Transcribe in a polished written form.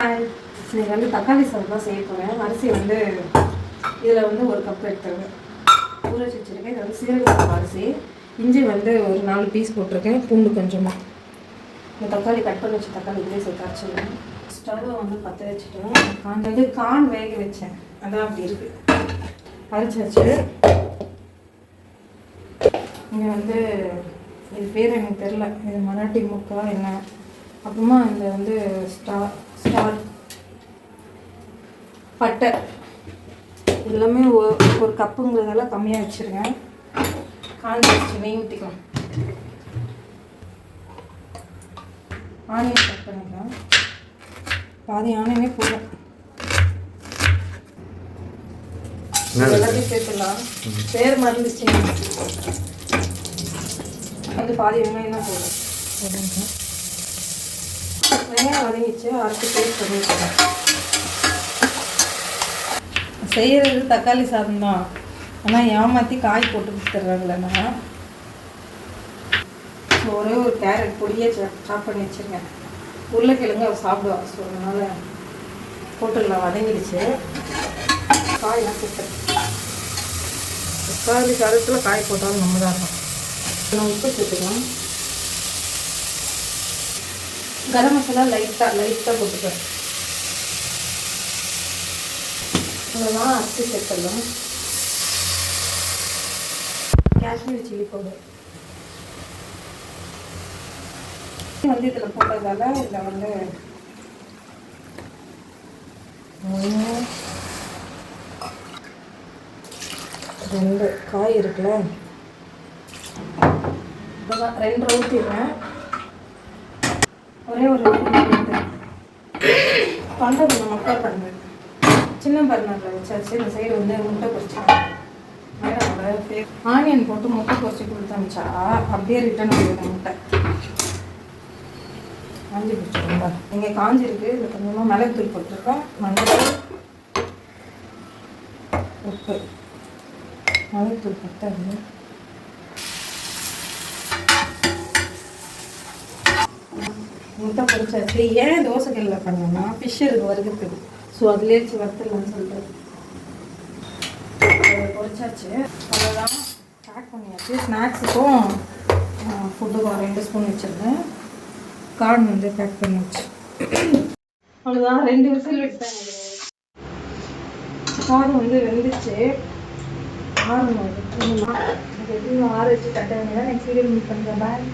இன்னைக்கு வந்து தக்காளி சாதம் தான் செய்ய போகிறேன். அரிசி வந்து இதில் வந்து 1 கப் எடுத்துருவேன். ஊற வச்சுருக்கேன். இது வந்து சீரக அரிசி. இஞ்சி வந்து ஒரு 4 பீஸ் போட்டிருக்கேன். பூண்டு கொஞ்சமாக. இந்த தக்காளி கட் பண்ணி வச்சு தக்காளி இதே சேர்த்து அரைச்சிடுவேன். ஸ்டவ்வை வந்து பற்ற வச்சுட்டேன். அந்த வந்து கான் வேக வச்சேன், அதான் அப்படி இருக்குது. அரைச்சாச்சு. இங்கே வந்து இது பேர் எனக்கு தெரில, இது மராட்டி முக்கா என்ன. அப்புறமா இந்த வந்து ஸ்டார் பட்டை எல்லாமே ஒரு கப்புங்கிறதெல்லாம் கம்மியாக வச்சுருங்க. காஞ்சி வச்சு நெய் ஊற்றிக்கலாம். ஆனியன் கட் பண்ணிக்கலாம். பாதி ஆனியனே போதும். எல்லாத்தையும் சேர்த்துக்கலாம். பேர் மறந்துச்சு. அது பாதி வெங்காயம் தான் போதும். வெங்காயம் வதங்கிச்சு. அரைச்சி பேஸ்ட் பண்ணி வச்சுக்கலாம். செய்கிறது தக்காளி சாதம் தான், ஆனால் ஏமாற்றி காய் போட்டு கொடுத்துட்றாங்களேண்ணா. ஒரே ஒரு கேரட் பொடியே சாப் பண்ணி வச்சுருக்கேன். உருளைக்கிழங்கு அவர் சாப்பிடுவாங்க. ஸோ அதனால் போட்டுடலாம். வதங்கிடுச்சு. காயெல்லாம் சேர்த்துறேன். தக்காளி சாதத்தில் காய் போட்டாலும் நம்ம தான் இருக்கும். நான் உப்பு சேர்த்துக்கலாம். கரம் மசாலா லைட்டாக போட்டுக்கிறேன். அதெல்லாம் அரிசி சேர்த்துடலாம். காஷ்மீரி சில்லி பவுடர் வந்து இதில் போட்டதால இதில் வந்து 2 காய் இருக்குல்ல, இப்போதான் 2 ஊற்றிடுறேன். ஒரே ஒரு தொண்டை கொஞ்சம் முட்டை பண்ணுவேன். சின்ன பர்னரில் வச்சாச்சு. இந்த சைடு வந்து முட்டை பொரிச்சிக்கலாம். மேடமோட ஆனியன் போட்டு முட்டை பொரிச்சு கொடுத்தமிச்சா அப்படியே ரிட்டர்ன் பண்ணிடுவேன். முட்டை காஞ்சி பிடிச்சிருக்கோங்க. இங்கே காஞ்சிருக்கு. இதில் கொஞ்சமாக மிளகுத்தூள் போட்டிருக்கேன். மஞ்சள், உப்பு, மிளகுத்தூள் பத்தாது. முட்டை பொரிச்சாச்சு. ஏன் தோசைக்கல்லில் பண்ணோம்னா ஃபிஷ் இருக்கு வறுக்கிறதுக்கு. ஸோ அதுலேயே வறுத்துடலாம்னு சொல்லிட்டு பொரிச்சாச்சு. அவ்வளோதான், பேக் பண்ணியாச்சு. ஸ்நாக்ஸுக்கும் ஃபுட்டுக்கும் 2 ஸ்பூன் வச்சுருந்தேன். கார்ன் வந்து பேக் பண்ணியாச்சு. அவ்வளோதான், 2 விசில் விட்டேன். கார்ன் வந்து வெந்துச்சு. ஆறணும். எதுவும் ஆற வச்சு கட்ட வேண்டியதான். நெக்ஸ்ட் வீடியோ மீட் பண்ணுறேன். பாய்.